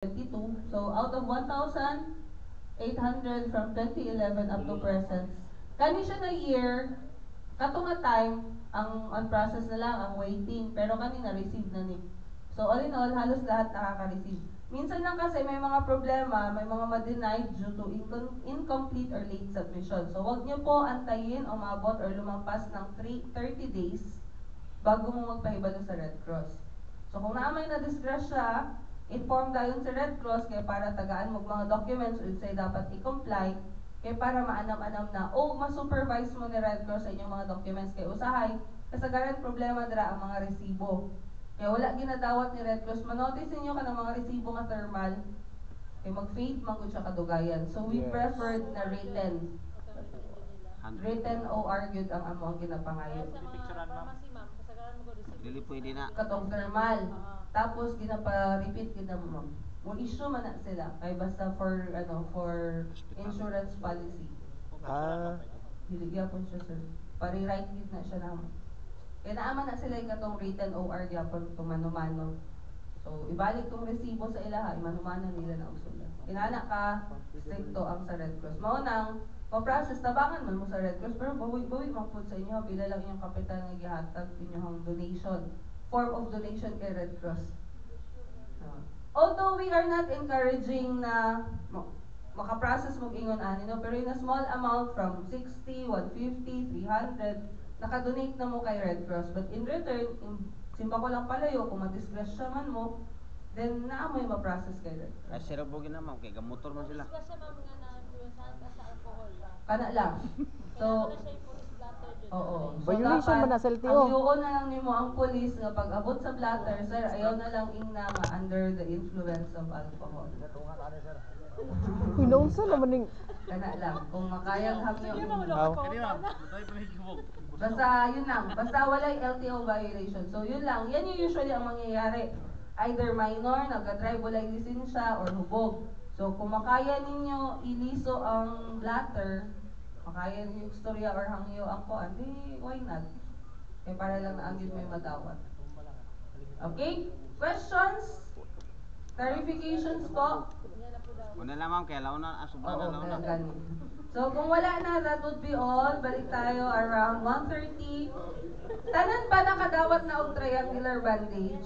22. So out of 1,800 from 2011 up to present. Kani siya na year, kato nga time, ang on-process na lang, ang waiting, pero kani na-receive na ni. So all in all, halos lahat nakaka-receive. Minsan lang kasi may mga problema, may mga ma-denied due to incomplete or late submission. So wag niyo po antayin, umabot or lumampas ng 30 days bago mo magpahibalo sa Red Cross. So kung naamay na disgrasya, inform dayon sa Red Cross kaya para tagaan mo mga documents unsay dapat i-comply kaya para maanam-anam na o ma-supervise mo ni Red Cross sa inyong mga documents kay usahay kasagaran problema dira ang mga resibo. Kaya wala ginadawat ni Red Cross manotice ninyo kanang mga resibo nga thermal kay mag-fade man gud siya kadugayan. So we preferred na written OR gyud ang amo ang ginapangayo. Sa mga pharmacy ma'am, kasagaran mo ko receipt. Dili pwede na. Katong thermal. Tapos ginapa-repeat gid na mo. Mo issue man na sila kay basta for insurance policy. Dili gyapon siya sir. Pari-write gid na siya namo. Kaya naaman na sila katong written OR gyapon tumano-mano. So ibalik tong resibo sa ilaha, imano-mano nila na usulan. Inana ka stricto ang sa Red Cross. Mao nang ma-process tabangan man mo sa Red Cross pero bawi-bawi man pud sa inyo pila lang inyong kapital nga gihatag inyong donation. Form of donation kay Red Cross. Although we are not encouraging na maka-process mo ingon ani no, pero in a small amount from 60, 150, 300, naka-donate na mo kay Red Cross. But in return, simba ko lang palayo, kung madisgrasya man mo, then naamoy ma-process kay Red Cross. Ay sira bugin na ma'am kay gamotor man sila. Disgrasya ma'am nga na-influensahan ka sa alcohol. Kana lang. So, kaya wala siya yung police blatter dyan. oo. So, Violation dapat, man na sa LTO. ang yuon na lang nimo ang police nga pag abot sa blatter, sir, ayaw na lang ingna nga under the influence of alcohol. Uy, naunsa naman ning... Kana lang. Kung makayang hangyo. How? Basta yun lang. Basta walay LTO violation. So yun lang. Yan yung usually ang mangyayari. Either minor, nagka-drive walay lisensya, or hubog. So kung makaya ninyo iliso ang blatter, makaya ninyo istorya or hangyo ang kuan, di why not? Eh para lang na anggit may madawat. Okay? Questions? Clarifications po? Una lang ma'am kay launa asubra na Oo, launa. ganun. So kung wala na, that would be all. Balik tayo around 1:30. Tanan ba nakadawat na og triangular bandage?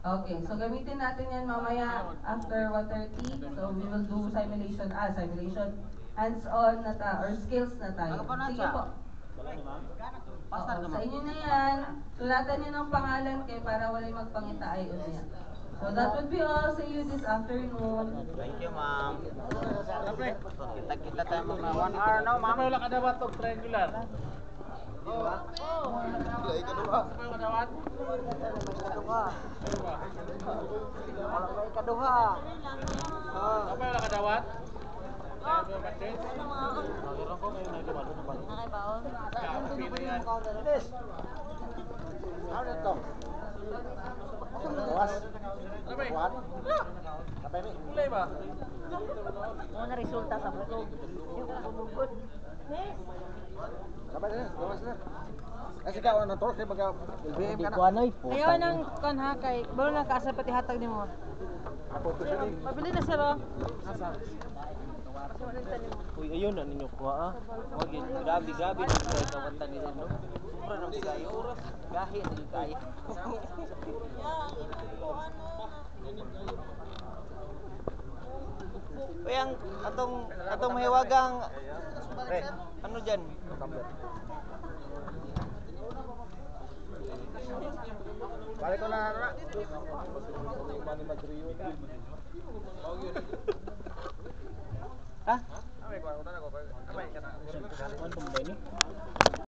Okay, so gamitin natin yan mamaya after 1:30. So we will do simulation. Hands-on na ta, or skills na tayo. Sige po. Pastor Oo, ka sa ma'am. inyo na yan. Sulatan niyo ng pangalan kay para walay magpangita ay unya. So that would be all. See you this afternoon. Thank you ma'am. So kita tayo mga 1 hour now ma'am. Wala ka dapat og triangular. Apa wala ka dawat? Nakaibaon. Kulay ba? Ano na resulta sa bukog? Yung kabugod. Ayaw nang kan ha kay balo na kaasa pati hatag nimo. Mabili na sir oh. Uy, ayun na ninyo kuha ah. Wag yun, grabe na sa kawatan nila no. Sobra nang kayo oras. Gahi na yung kaya. Uy, ang atong mahiwagang ano dyan? Balik ko na ra. Ha?